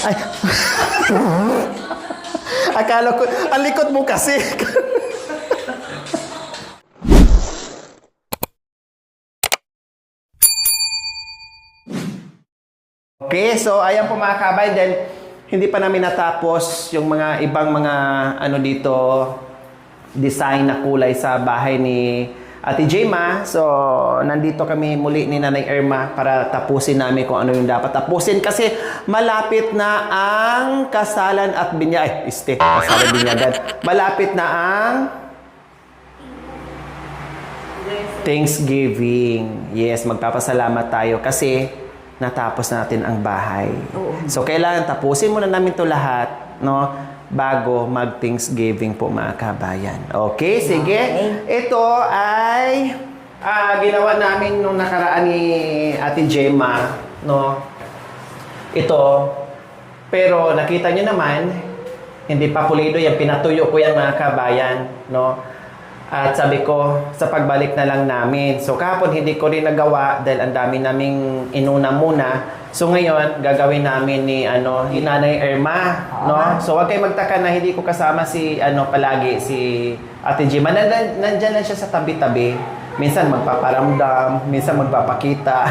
Ay. Akala ko, ang likod mo kasi. Okay, so ayan po mga kabay, then hindi pa namin natapos yung mga ibang mga ano dito, design na kulay sa bahay ni Ate Jema. So, nandito kami muli ni Nanay Irma para tapusin namin kung ano yung dapat tapusin kasi malapit na ang kasalan at binyag. Kasalan binyagan. Malapit na ang Thanksgiving. Yes, magpapasalamat tayo kasi natapos natin ang bahay. So, kailangan tapusin muna namin to lahat, no? Bago mag-Thanksgiving po mga kabayan. Okay, sige. Ito ay ginawa namin nung nakaraan ni Ate Jema, no? Ito. Pero nakita nyo naman, hindi pa pulido yan. Pinatuyo ko yan mga kabayan, no? At sabi ko, sa pagbalik na lang namin. So kahapon hindi ko rin nagawa dahil ang dami naming inuna muna. So ngayon, gagawin namin ni Nanay Irma, no? So wag kayong magtaka na hindi ko kasama si palagi si Ate Jema. Nandiyan lang siya sa tabi-tabi. Minsan magpaparamdam, minsan magpapakita.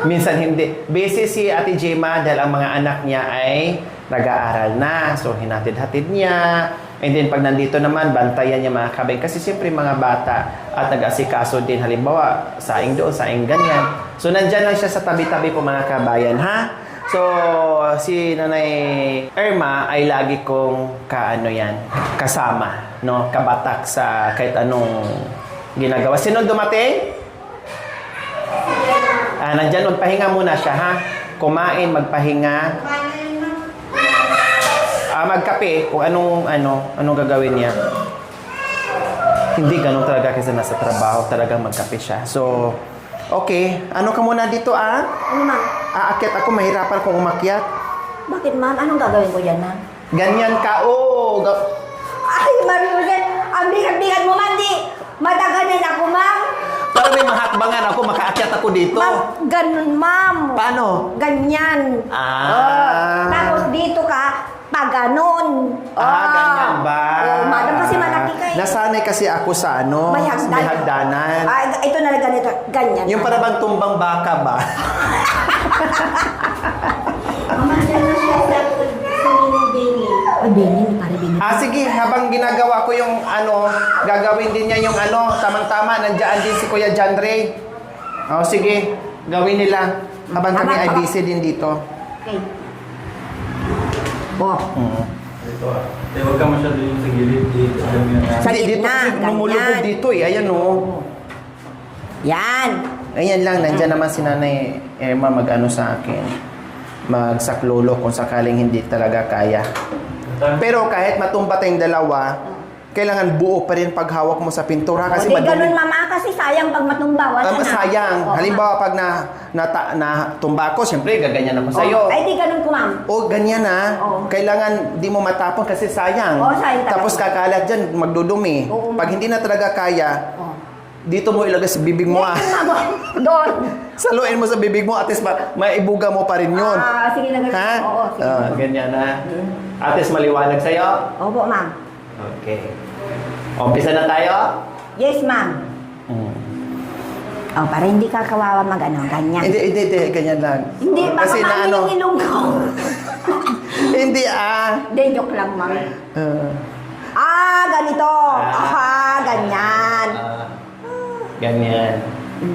Minsan hindi. Busy si Ate Jema dahil ang mga anak niya ay nag-aaral na. So hinatid-hatid niya. And then pag nandito naman, bantayan niya mga kabay. Kasi siyempre mga bata at nag-asikaso din. Halimbawa, saing doon, saing ganyan. So nandyan lang siya sa tabi-tabi po mga kabayan, ha? So si Nanay Irma ay lagi kong kasama, no? Kabatak sa kahit anong ginagawa. Sino dumating? Nandyan, magpahinga muna siya, ha? Kumain, magpahinga. Magkape kung anong gagawin niya. Hindi ganun talaga kasi nasa trabaho, talagang magkape siya. So, okay. Ano ka muna dito, Ano, ma'am? Aakyat ako, mahirapan kung umakyat. Bakit, ma'am? Anong gagawin ko dyan, ma'am? Ganyan ka, Ay, Marusen! Ang bigat-bigat mo, ma'am, di! Mataganin ako, ma'am! Para may mahakbangan ako, makaakyat ako dito. Ma'am, ganun, ma'am! Paano? Ganyan. Tapos dito ka, paganon. Ganyan ba? Madam, kasi malaki ka eh. Nasanay kasi ako sa May hagdan. may hagdanan. Ito na lang ganito. Ganyan. Yung para bang tumbang baka ba? Mama, dyan na siya sa Bini. Ay, Bini. Pare Bini. Sige, habang ginagawa ko yung gagawin din niya yung tamang-tama, nandiyan din si Kuya John Ray. Sige, gawin nila. Habang kami ay busy din dito. Okay. Ito huwag ka masyado yung sa gilid. Sa Dito gitna, kasi lumulubog ganyan. dito eh. Ayan Yan. Ayan lang, nandyan naman si Nanay Irma sa akin. Magsaklolo kung sakaling hindi talaga kaya. Pero kahit matumba tayong dalawa, kailangan buo pa rin paghawak mo sa pintura kasi Hindi ganun, madumi. mama, kasi sayang pag matumba. Wala na. Sayang. Halimbawa pag natumba ko, siyempre gaganyan ako sa'yo. Ay, di ganun ko, ma'am. Ganyan Oo. Kailangan di mo matapon kasi sayang. Sayang talaga. Tapos kakalat dyan, magdudumi. Oo, Pag hindi na talaga kaya, dito mo ilagay sa bibig mo Doon. Saluin mo sa bibig mo, at least maibuga mo pa rin yun. Sige na ganun. Ha? Oo, sige. Ganyan na. At least maliwanag sa'yo. Opo, ma'am. Okay. Umpisa na tayo? Yes, ma'am. Para hindi ka kawawa ganyan. Hindi, ganyan lang. Hindi, baka Kasi mami yung ilong ko. Hindi, Hindi, joke lang, ma'am. Ganito. Ganyan. Ganyan.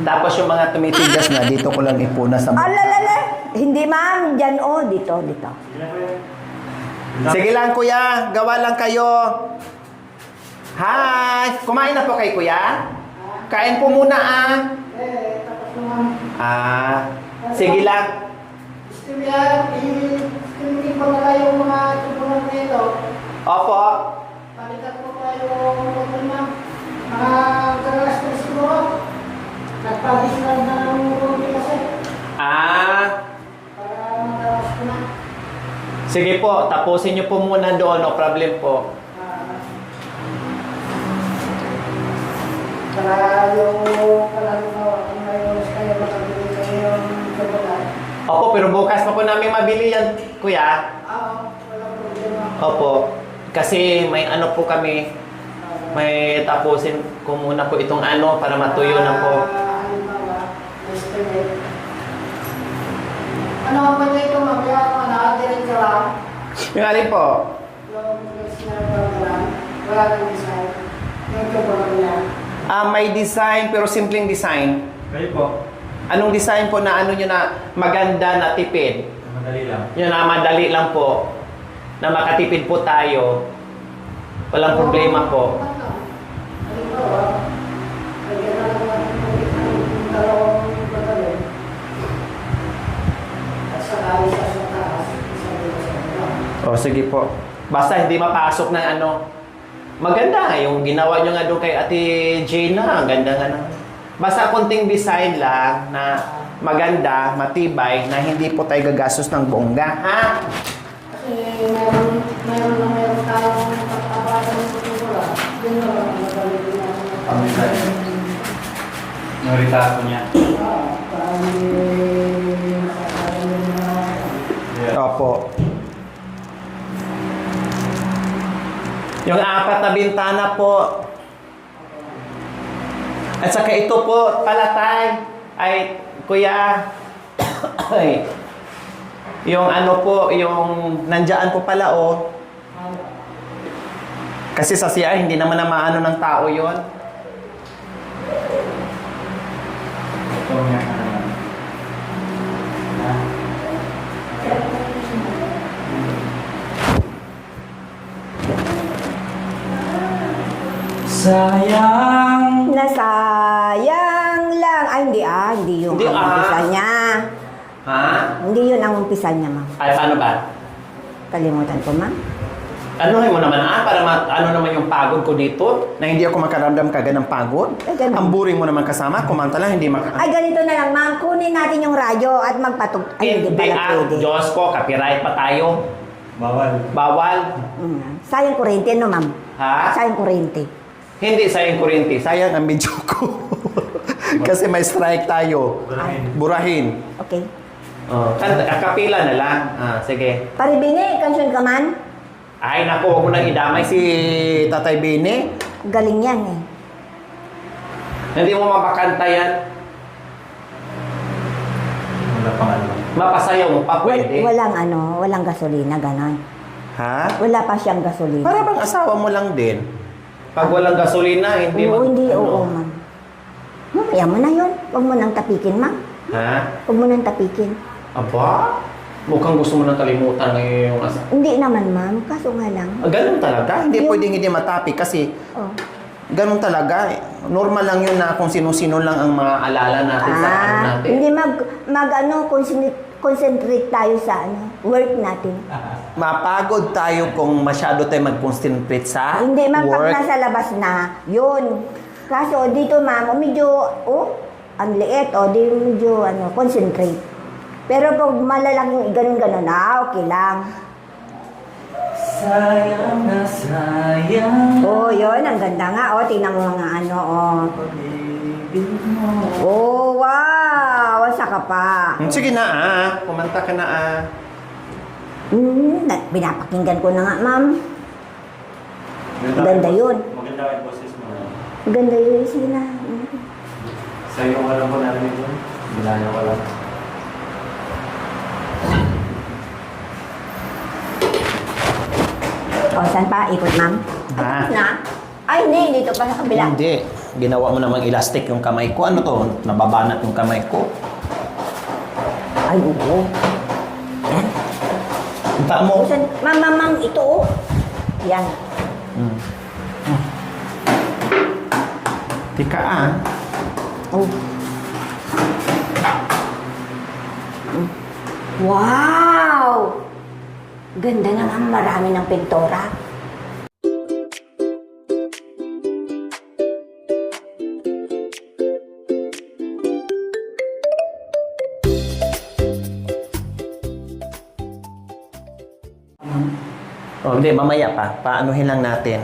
Tapos yung mga tumitigas na, dito ko lang ipuna sa mukha. Alalala. Hindi, ma'am. Diyan, dito. Sige lang, kuya. Gawa lang kayo. Hi! Kumain na po kay kuya? Kain po muna, sige lang. Hindi pa nila yung mga tubunan nito. Opo. Balikan po tayo ma'am. Mga karalas na siguro. Nagpa-additional na ng rupi kasi. Para matalas ko na. Sige po, tapusin niyo po muna doon, no problem po. Para yung kalaro na ngayon kayo makabili kayo yung tubunan. Opo, pero bukas pa po namin mabili yan, kuya. Oo, walang problema. Opo. Kasi may ano po kami, may tapusin ko muna po itong ano para matuyo na po. Halimbawa, estimate. Ano ang pwede ito, mamaya ako nakadirin ka lang. Yung alin po? Yung snapper ka lang. Wala kang design. Yung tubo lang yan. May design pero simpleng design. Kayo po. Anong design po na ano nyo na maganda na tipid? Madali lang. Yun na madali lang po. Na makatipid po tayo. Walang problema po. Halimbawa, lagyan na lang natin yung dalawang pagkalim. At saka isa sa taas, isa dito sa baba. O sige po. Basta hindi mapasok ng ano. Maganda yung ginawa nyo nga doon kay Ate Gina. Ang ganda nga na. Basta konting design lang na maganda, matibay, na hindi po tayo gagastos ng bongga. Ha? Kasi meron tayong pagkabalan ng kultura. Yun na lang ang nagalitin natin ng Pang-design. Yung ritato niya. Yeah. Opo. Yung 4 na bintana po. At saka ito po, palatay. Ay, kuya. Ay. Yung ano po, yung nandiyan po pala, oh. Kasi sa CR, hindi naman na maano ng tao yon. Ito niya. Sayang. Nasayang lang. Ay, hindi yun Hindi, ang umpisa niya. Ha? Hindi yun ang umpisa niya, ma'am. Ay, paano ba? Kalimutan ko, ma'am. Anuhin mo naman para ano naman yung pagod ko dito? Na hindi ako makaramdam kagad ng pagod? Ay, ganun. Ang boring mo naman kasama, kumanta lang, hindi Ay, ganito na lang, ma'am. Kunin natin yung radyo at magpatug... Ay, hindi pala pwede. Diyos ko, copyright pa tayo. Bawal. Bawal. Sayang kuryente, no, ma'am? Ha? Sayang kuryente. Hindi, sayang kuryente. Sayang ang video ko. Kasi may strike tayo. Burahin. Burahin. Okay. Oh, kapila na lang. Sige. Paribini, kansyon ka man? Ay, naku, huwag mo nang idamay si Tatay Bini. Galing yan, eh. Hindi mo mapakanta yan. Wala pang ano. Mapasayaw mo pa, pwede. Walang gasolina, ganon. Ha? Wala pa siyang gasolina. Para bang asawa mo lang din. Pag walang gasolina, hindi Oo, hindi, ano. oo, ma'am. Mamaya mo na yun. Huwag mo nang tapikin, ma'am. Ha? Huwag mo nang tapikin. Aba? Mukhang gusto mo nang kalimutan ngayon yung asawa. Hindi naman, ma'am. Kaso nga lang. Ganun talaga. Hindi Yung- pwedeng hindi matapik kasi Oh. ganun talaga. Normal lang yun na kung sino-sino lang ang maaalala natin sa ano natin. Hindi concentrate tayo sa work natin. Mapagod tayo kung masyado tayo mag-concentrate sa Hindi, ma'am, pag work. nasa labas na, yun. Kaso dito, ma'am, medyo, ang liit, di medyo, concentrate. Pero pag malalaking ganun-ganun, okay lang. Sayang na sayang. Yun, ang ganda nga, tingnan mo mga Pag-ibig mo. wow, wasa ka pa. Sige na kumanta ka na Binapakinggan ko na nga, ma'am. Ganda yun. Maganda yung boses mo. Ganda yun, sila. Sa'yo ko lang po narinig yun. Bilanya ko lang. Saan pa? Ikot, ma'am? Ha? Na? Ay, hindi. Dito pa sa kabila. Hindi. Ginawa mo namang elastic yung kamay ko. Ano to? Nababanat yung kamay ko. Ay, oo. Yan. Punta mo. Ma'am, ito, Yan. Tika Oh. Wow! Ganda naman, marami ng pintura. Hindi, mamaya pa. Paanuhin lang natin.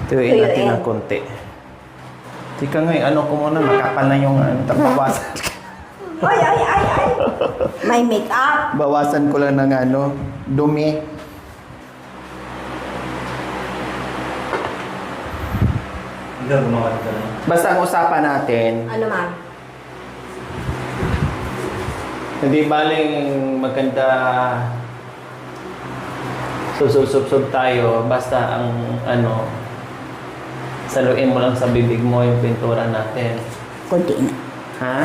Tuyuin natin ng konti. Tika nga, ano ko muna, makapal na yung tapawasan. Ay. May make-up. Bawasan ko lang ng ano, dumi. Hindi ka gumawa ka lang. Basta ang usapan natin, Ano, ma'am? hindi baling maganda susub-sub tayo, basta ang ano, saluin mo lang sa bibig mo yung pintura natin. Kunti na. Ha?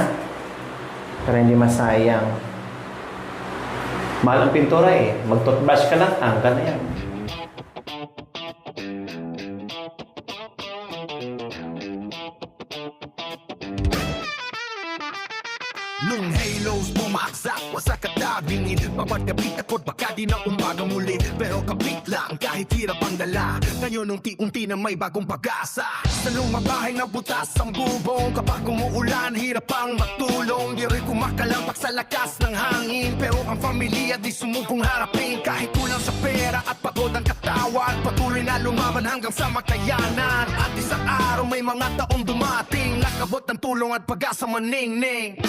Para hindi masayang. Mahal ang pintura eh. Mag-toothbrush ka lang, tanggal na yan. Nung halos bumaksak, wasak at dagingin Bawat gabi ako't baka di na umaga muli Pero kapit lang kahit hirap ang dala Ngayon unti-unti na may bagong pag-asa Sa lumang bahay na butas ang bubong Kapag umuulan, hirap ang matulong Di rin kumakalampak sa lakas ng hangin Pero ang pamilya di sumubong harapin Kahit kulang sa pera at pagod ang katawan Patuloy na lumaban hanggang sa makayanan At isang araw may mga taong dumating Nakabot ng tulong at pag-asa maningning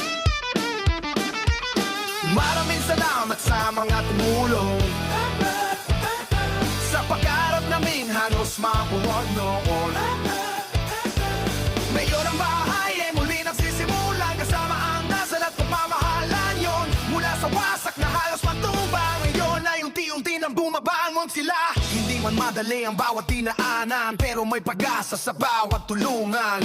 Maraming salamat sa mga tumulong Sa pag-arap namin halos mabuwag noon Ngayon ang bahay ay muli nagsisimulan Kasama ang dasal at pagmamahalan yon Mula sa wasak na halos matubang Ngayon ay unti-unti nang bumabangon sila Hindi man madali ang bawat dinaanan Pero may pag-asa sa bawat tulungan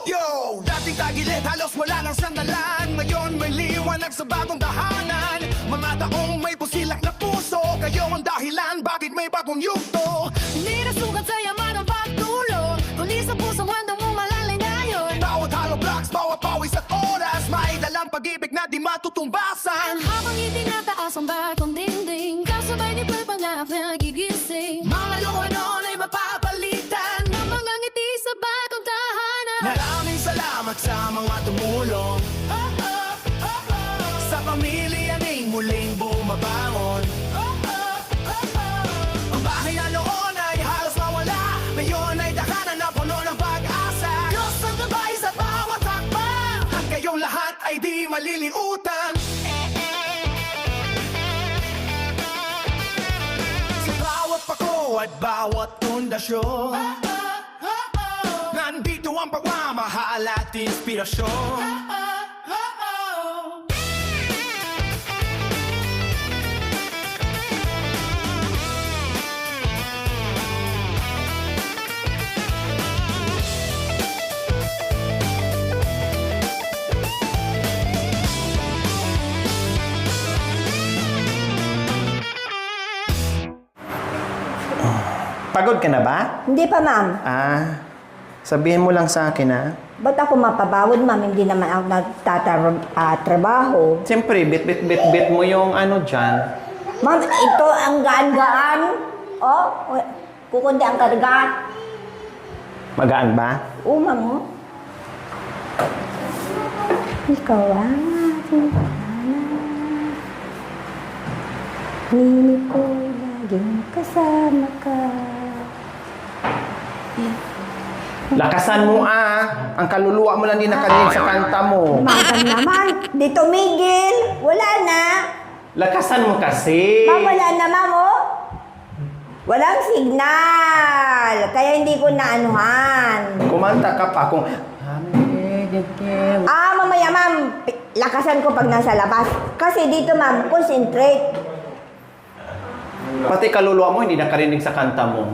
Yo! Dating tagilid, halos wala nang sandalan Ngayon may liwanag sa bagong tahanan Mga taong may pusilak na puso Kayo ang dahilan, bakit may bagong yugto Hindi nasukat sa yaman ang pagtulong Kundi sa pusong handang mong malalay ngayon Bawat hollow blocks, bawat pawis at oras May dalang pag-ibig na di matutumbasan Habang itinataas ang bagong dingding Kasabay ni pangarap na nagigising Mga luha noon ay mapapalitan Ng mga ngiti sa bagong tahanan Maraming salamat sa mga tumulong Sa pamilya ning muling bumabangon Ang bahay na noon ay halos mawala Ngayon ay dakanan na puno ng pag-asa Diyos ang gabay sa bawat hakbang At kayong lahat ay di malilimutan Sa bawat pako at bawat pundasyon Nandito ang pagmamahal at inspirasyon Pagod ka na ba? Hindi pa, ma'am. Sabihin mo lang sa akin ha. Ba't ako mapabawod, ma'am? Hindi naman ako nagtatrabaho. Siyempre, bit mo yung ano dyan. Ma'am, ito ang gaan-gaan. Oh, kukundi ang karga. Magaan ba? Oo, ma'am. Oh. Ikaw ang aking pangalan. Nini ko laging kasama ka. Lakasan mo Ang kaluluwa mo lang din nakarinig sa kanta mo. Ma'am naman. Dito, Miguel. Wala na. Lakasan mo kasi. Ma'am, wala na, ma'am, oh. Walang signal. Kaya hindi ko naanuhan. Kumanta ka pa kung... Mamaya, ma'am. Lakasan ko pag nasa labas. Kasi dito, ma'am, concentrate. Pati kaluluwa mo hindi nakarinig sa kanta mo.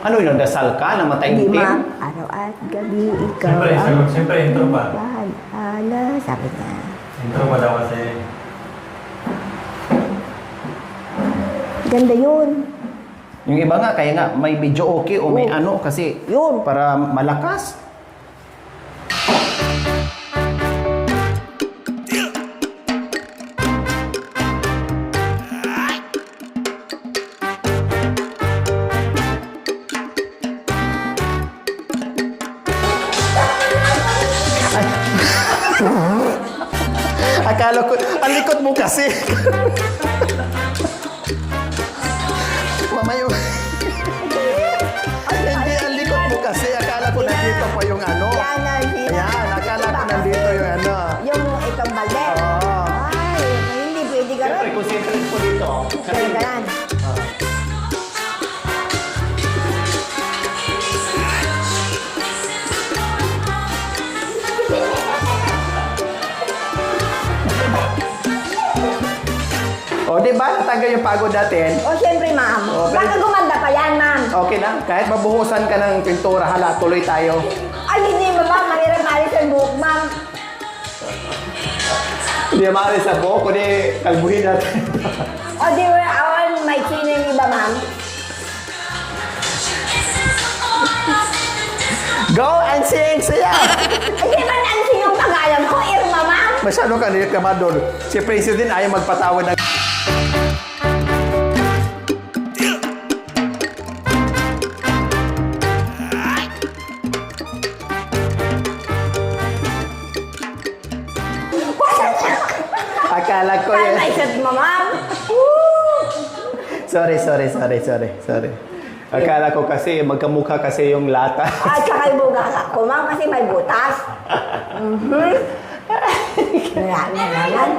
Ano yun? Dasal ka? Namatay Hindi, ng ma'am. Araw at gabi, ikaw Siyempre, intro pa. bahala. Sabi niya. Intro pa daw kasi. Ganda yun. Yung iba nga, kaya nga may video okay o may Oo. ano kasi Yun. para malakas. Akala ko, ang likod mo kasi. Mamayo. Hindi, ang likod mo kasi. Akala ko na pa yung ano. Yan ang Ayan, akala ko nandito yung ano. Yung itong balde. Oo. Ay, hindi pwede ka rin. concentrate po dito. Ganyan. O, di ba? Natanggal yung pagod natin. O, siyempre, ma'am. O, Baka pero- gumanda pa yan, ma'am. Okay lang. Kahit mabuhusan ka ng pintura, hala, tuloy tayo. Ay, hindi mo, ma'am. Mahirap-maris ang buhok, ma'am. Hindi maaari sa buhok, kundi kalbuhin natin. O, di ba, awan, may sino yung iba, ma'am? Go and sing, siya! Ay, di ba nansing yung pangalan ko, Irma, ma'am? Masyado ka nilit ka doon. Si President ayaw magpatawad ng... Akala ko Ay, yun. naisip mo, ma'am. Sorry. Akala ko kasi magkamukha kasi yung lata. At saka yung bugas ako, ma'am, kasi may butas. Wala na naman.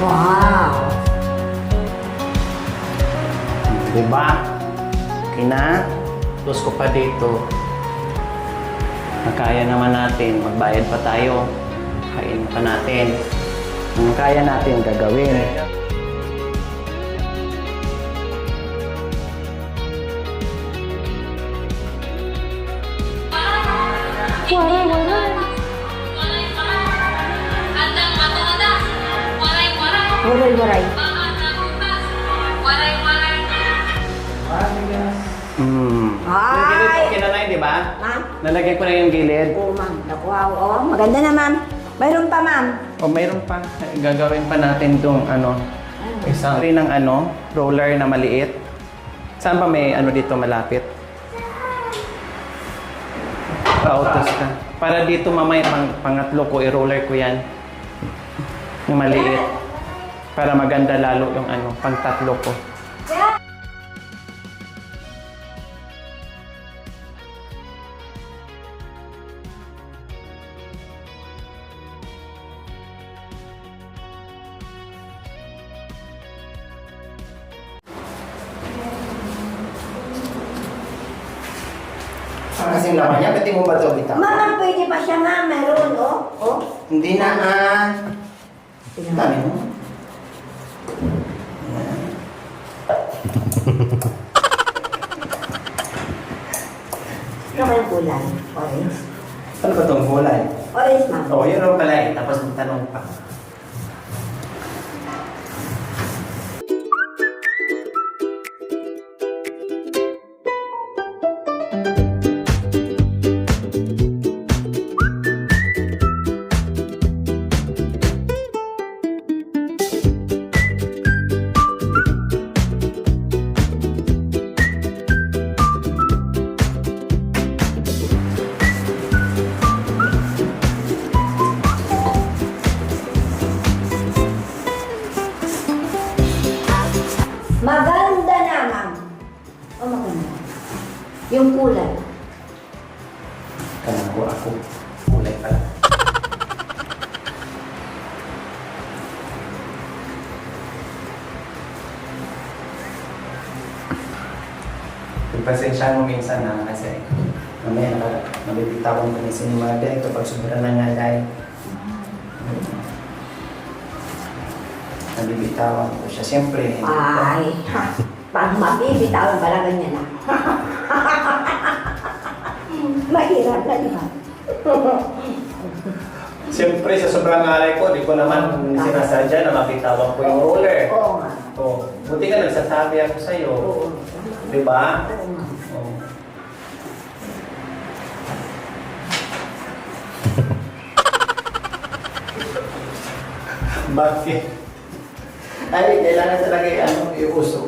Wow! Diba? Okay na. Tapos ko pa dito. Nakaya naman natin. Magbayad pa tayo. Kain pa natin. Kung kaya natin gagawin. Waray-waray. Ay! Okay na na yun, di ba? Ma'am? Nalagay ko na yung gilid. Oo, ma'am. Wow, oh, maganda na, ma'am. Mayroon pa, ma'am. O mayroon pa. Gagawin pa natin itong isang rin ng roller na maliit. Saan ba may dito malapit? Pautos ka. Para dito mamaya pangatlo ko, i-roller ko yan. Yung maliit. Para maganda lalo yung pang-tatlo ko. Kasing laman niya, pati mo ba ito bitaw? Ma'am, pwede pa siya, ma'am. Meron, oh. Oh. Hindi na dami mo. Ano ba yung kulay? Orange? Ano ba itong kulay? Orange, ma'am. Oo, yun ang pala eh. Tapos magtanong pa. Maganda na, ma'am. Oh, maganda. Yung kulay. Kanago ako. Kulay pala. Pasensya mo minsan na kasi mamaya nabibitawan ko ni Sinimada ito pag sobra na nga dahil nabibitawan ko siya. Siyempre, Ay, ha. Pag mabibitawan pala ganyan na. Mahirap na, di ba? siyempre sa sobrang alay ko, di ko naman sinasadya na mabitawan ko yung roller. Oo nga. Oh, buti ka nagsasabi ako sa'yo. Oo. Di ba? Oo nga. Oh. Bakit? Ay, kailangan talaga yung iuso